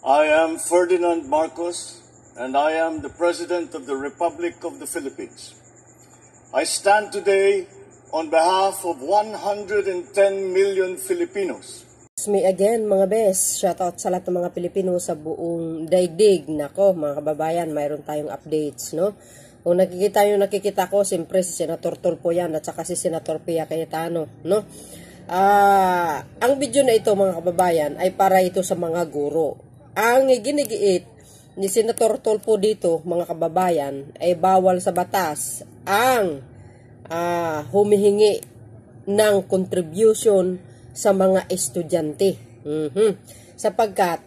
I am Ferdinand Marcos, and I am the President of the Republic of the Philippines. I stand today on behalf of 110 million Filipinos. It's me again, mga bes. Shoutout sa lahat ng mga Pilipino sa buong daigdig. Nako, mga kababayan, mayroon tayong updates, no? Kung nakikita ko, siyempre si Senator Tulfo yan at saka si Senator Pia Cayetano, no? Ang video na ito, mga kababayan, ay para ito sa mga guro. Ang ginigiit ni Senator Tulfo dito, mga kababayan, ay bawal sa batas ang humihingi ng contribution sa mga estudyante. Sapagkat,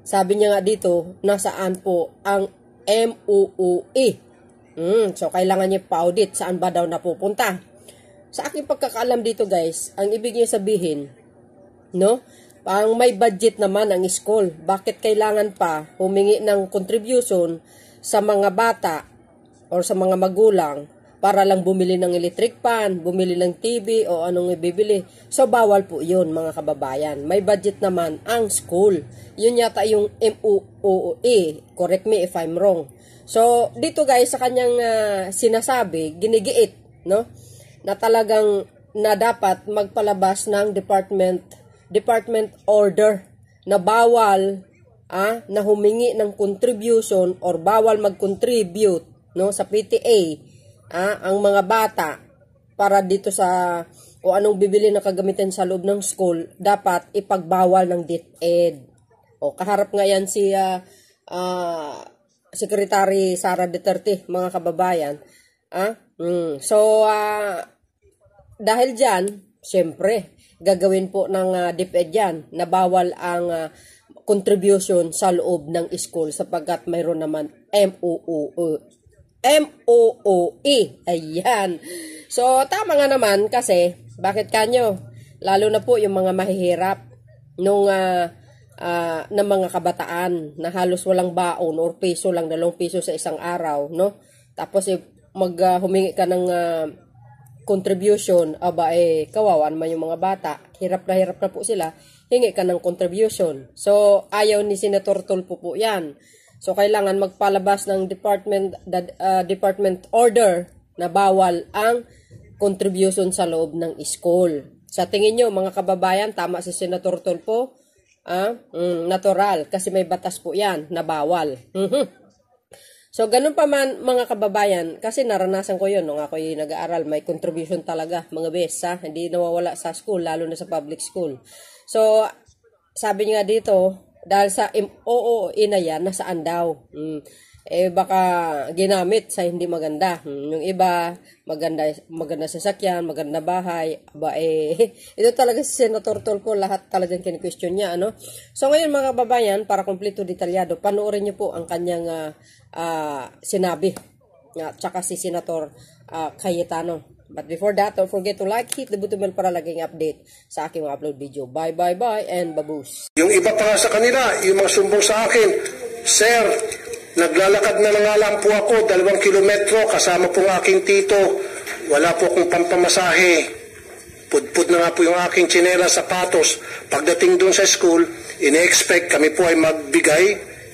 sabi niya nga dito, nasaan po ang MOOE. So, kailangan niya pa-audit saan ba daw napupunta. Sa aking pagkakaalam dito, guys, ang ibig niya sabihin, no? Pang may budget naman ang school. Bakit kailangan pa humingi ng contribution sa mga bata or sa mga magulang para lang bumili ng electric fan, bumili ng TV o anong ibibili? So, bawal po yun, mga kababayan. May budget naman ang school. Yun yata yung MOOE. Correct me if I'm wrong. So, dito guys, sa kanyang sinasabi, ginigiit, no? Na talagang na dapat magpalabas ng department order na bawal na humingi ng contribution or bawal mag-contribute, no, sa PTA ang mga bata para dito sa o anong bibili na kagamitin sa loob ng school, dapat ipagbawal ng DepEd. O kaharap nga yan si Secretary Sara Duterte, mga kababayan. So, dahil dyan, syempre, gagawin po ng DepEd yan na bawal ang contribution sa loob ng school sapagkat mayroon naman MOOE. Ayan. So, tama nga naman kasi, bakit kanyo? Lalo na po yung mga mahihirap nung ng mga kabataan na halos walang baon or piso lang, 2 piso sa isang araw, no? Tapos humingi ka ng contribution, kawawan man yung mga bata, hirap na po sila, hingi ka ng contribution. So, ayaw ni Senator Tulfo po yan. So, kailangan magpalabas ng department order na bawal ang contribution sa loob ng school. Sa tingin nyo, mga kababayan, tama si Senator Tulfo? Natural, kasi may batas po yan na bawal. So, ganun pa man, mga kababayan, kasi naranasan ko yun nung ako'y nag-aaral, may contribution talaga, mga bes, hindi nawawala sa school, lalo na sa public school. So, sabi niya dito, dahil sa MOOE na yan, nasaan daw? Baka ginamit sa hindi maganda. Yung iba, maganda sasakyan, maganda bahay. Ito talaga si Senator Tulfo, lahat talagang kini-question niya, ano? So, ngayon mga kababayan, para kompleto detalyado, panoorin niyo po ang kanyang sinabi. Tsaka si Senator Cayetano. But before that, don't forget to like, hit the button bell para laging update sa aking mga upload video. Bye, and babush. Yung iba pa sa kanila, yung mga sumbong sa akin, Sir, naglalakad na nga lang po ako, 2 kilometro, kasama po ng aking tito. Wala po akong pampamasahe. Pudpud na nga po yung aking tsinela, sapatos. Pagdating doon sa school, ine-expect kami po ay magbigay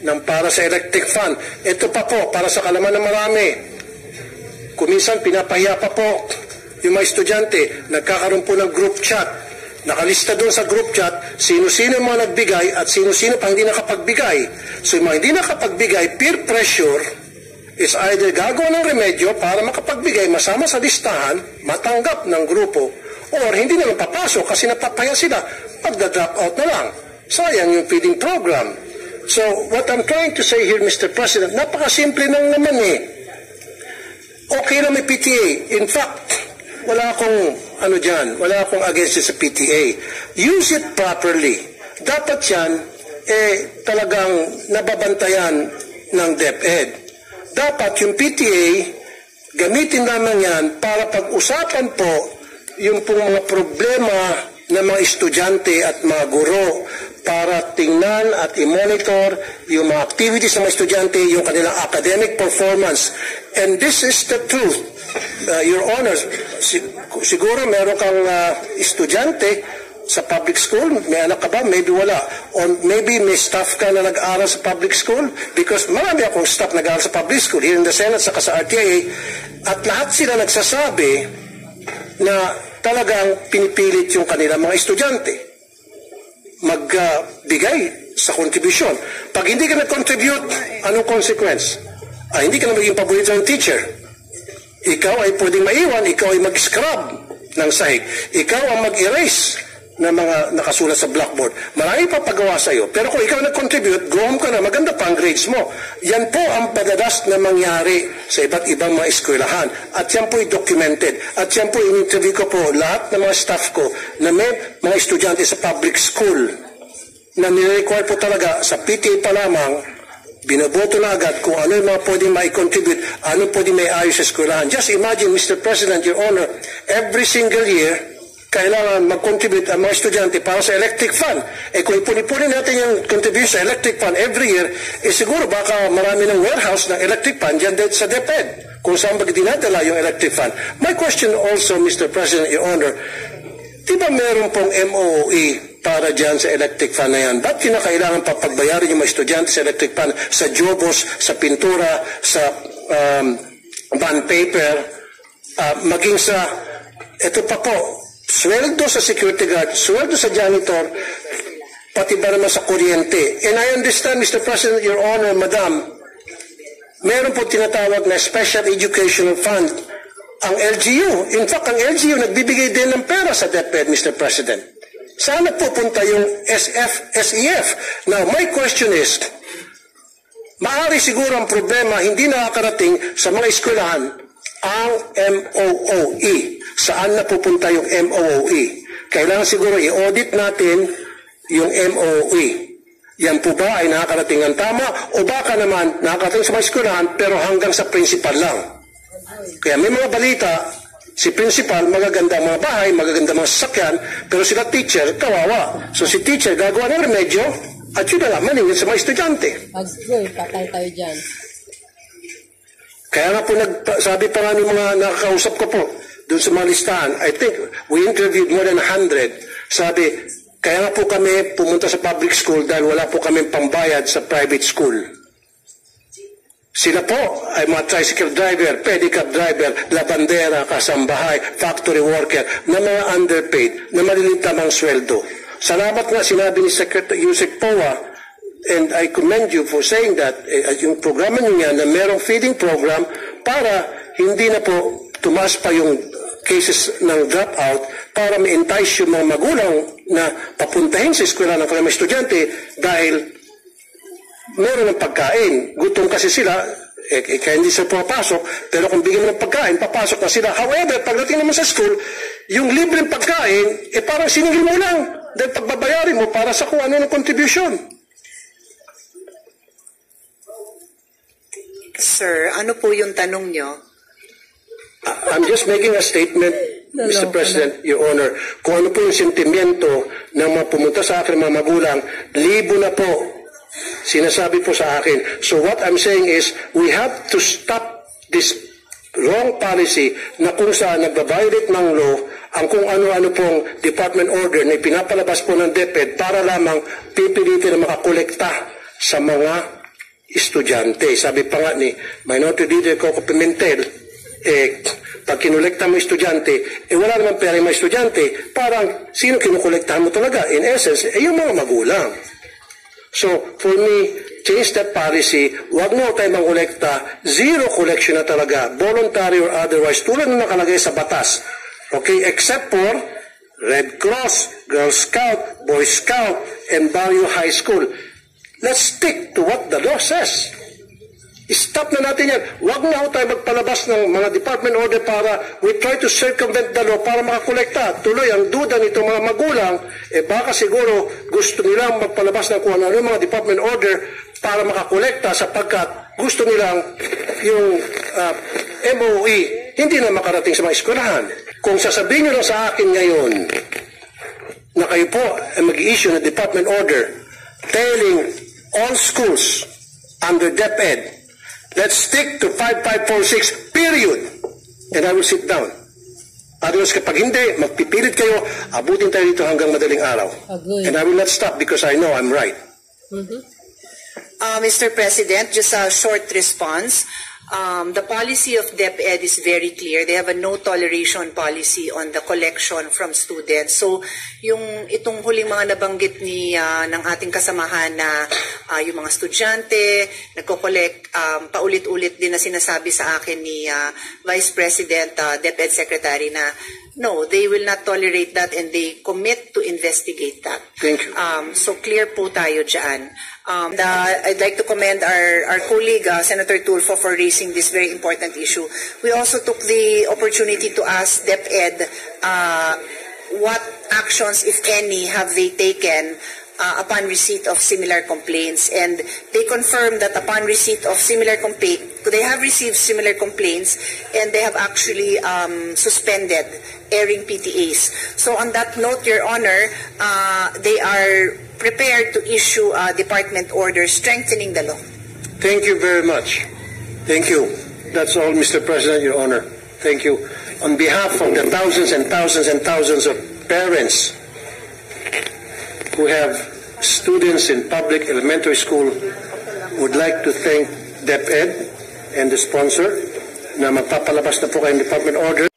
ng para sa electric fan. Ito pa po, para sa kalaman ng marami. Kuminsan, pinapahiya pa po yung mga estudyante. Nagkakaroon po ng group chat. Nakalista doon sa group chat, sino-sino yung mga nagbigay at sino-sino pa hindi nakapagbigay. So yung mga hindi nakapagbigay, peer pressure is either gagawa ng remedyo para makapagbigay, masama sa listahan, matanggap ng grupo, or hindi na papasok kasi napapaya sila, pagda-drop out na lang. Sayang yung feeding program. So what I'm trying to say here, Mr. President, napakasimple lang naman eh. Okay na may PTA. In fact, wala akong wala akong against sa PTA. Use it properly. Dapat yan, talagang nababantayan ng DepEd. Dapat yung PTA, gamitin naman yan para pag-usapan po yung pong mga problema ng mga estudyante at mga guro para tingnan at i-monitor yung mga activities ng mga estudyante, yung kanilang academic performance. And this is the truth. Your Honor, siguro meron kang estudyante sa public school? May anak ka ba? Maybe wala. Or maybe may staff ka na nag-aaral sa public school? Because marami akong staff nag-aaral sa public school here in the Senate saka sa RTIA. At lahat sila nagsasabi na talagang pinipilit yung kanilang mga estudyante magbigay sa kontribusyon. Pag hindi ka nag-contribute, anong consequence? Hindi ka na maging paborito ng teacher. Ikaw ay pwedeng maiwan, ikaw ay mag-scrub ng sahig. Ikaw ang mag-erase ng mga nakasulat sa blackboard. Marami pa pagawa sa iyo. Pero kung ikaw nag-contribute, go home ka na, maganda pa ang grades mo. Yan po ang padalas na mangyari sa iba't ibang mga eskwelahan. At yan po documented. At yan po in-interview ko po lahat ng mga staff ko na may mga estudyante sa public school na nire-require po talaga sa PTA pa lamang, binoboto na agad kung ano yung mga pwedeng mai-contribute, ano pwedeng may ayos sa eskwelahan. Just imagine, Mr. President, Your Honor, every single year, kailangan mag-contribute ang mga estudyante para sa electric fund. Kung ipuni-puni natin yung contribution sa electric fund every year, siguro baka marami ng warehouse ng electric fund dyan sa DepEd, kung saan dinadala yung electric fund. My question also, Mr. President, Your Honor, di ba meron pong MOE para dyan sa electric fund na yan? Ba't kinakailangan pa pagbayarin yung mga estudyante sa electric fund, sa jobos, sa pintura, sa bond paper, maging sa, ito pa po, sweldo sa security guard, sweldo sa janitor, pati ba naman sa kuryente. And I understand, Mr. President, Your Honor, Madam, meron po tinatawag na Special Educational Fund, ang LGU. In fact, ang LGU nagbibigay din ng pera sa DepEd, Mr. President. Saan pupunta yung SEF? Now, my question is, maaari siguro ang problema hindi nakakarating sa mga eskwelahan ang MOOE. Saan napupunta yung MOOE? Kailangan siguro i-audit natin yung MOOE. Yan po ba ay nakakarating ng tama o baka naman nakakarating sa mga eskwelahan pero hanggang sa principal lang? Kaya may mga balita, si principal, magaganda mga bahay, magaganda mga sasakyan, pero sila teacher, kawawa. So si teacher gagawa ng remedyo at yun na lang, maningin sa mga estudyante. Agsoy, patay tayo dyan. Kaya nga po, sabi pa nga ng mga nakakausap ko po, doon sa mga listahan, I think we interviewed more than 100. Sabi, kaya nga po kami pumunta sa public school dahil wala po kami pambayad sa private school. Sila po ay mga tricycle driver, pedicab driver, labandera, kasambahay, factory worker, na mga underpaid, na maliliit lamang sweldo. Salamat nga sinabi ni Secretary Yusek Poa, and I commend you for saying that, yung programa niya na merong feeding program para hindi na po tumaas pa yung cases ng dropout para ma-entice yung mga magulang na papuntahin sa eskwela ng kanilang estudyante dahil meron ng pagkain. Gutom kasi sila, kaya hindi sila pumapasok, pero kung bigyan mo ng pagkain, papasok na sila. However, pagdating naman sa school, yung libreng pagkain, parang siningil mo lang dahil pagbabayarin mo para sa kung ano ng contribution. Sir, ano po yung tanong nyo? I'm just making a statement, Mr. President, Your Honor. Kung ano po yung sentimiento ng mga pumunta sa akin, mga magulang, libo na po sinasabi po sa akin. So what I'm saying is, we have to stop this wrong policy na kung saan nagbabiolate ng law ang kung ano-ano pong department order na pinapalabas po ng DepEd para lamang pipilitin na makakolekta sa mga estudyante. Sabi pa nga ni Minority Leader Coco Pimentel, pag kinolekta mo estudyante, wala naman pera yung mga estudyante, parang sino kinukolektahan mo talaga? In essence, yung mga magulang. So, for me, change that policy, wag na tayo mangkolekta, zero collection na talaga, voluntary or otherwise, tulad na nakalagay sa batas. Okay, except for Red Cross, Girl Scout, Boy Scout, and Barrio High School. Let's stick to what the law says. Stop na natin yan. Huwag na tayo magpalabas ng mga department order para we try to circumvent the law para makakolekta. Tuloy ang duda nito mga magulang, baka siguro gusto nilang magpalabas ng kung ano yung mga department order para makakolekta sapagkat gusto nilang yung MOE hindi na makarating sa mga eskwelahan. Kung sasabihin nyo lang sa akin ngayon na kayo po ay mag-i-issue ng department order telling all schools under DepEd, let's stick to 5546, period. And I will sit down. Otherwise, kapag hindi, magpipilit kayo, abutin tayo dito hanggang madaling araw. Agree. And I will not stop because I know I'm right. Mr. President, just a short response. The policy of DepEd is very clear. They have a no toleration policy on the collection from students. So, itong huling mga nabanggit ng ating kasamahan na yung mga estudyante, nagko-collect, paulit-ulit din na sinasabi sa akin ni Vice President, DepEd Secretary na no, they will not tolerate that and they commit to investigate that. Thank you. So clear po tayo dyan. I'd like to commend our colleague, Senator Tulfo, for raising this very important issue. We also took the opportunity to ask DepEd what actions, if any, have they taken upon receipt of similar complaints. And they confirmed that upon receipt of similar complaints, they have received similar complaints and they have actually suspended airing PTAs. So on that note, Your Honor, they are prepared to issue a department order strengthening the law. Thank you very much. Thank you. That's all, Mr. President, Your Honor. Thank you. On behalf of the thousands and thousands and thousands of parents who have students in public elementary school, would like to thank DepEd and the sponsor na magpapalabas na po kayong department order.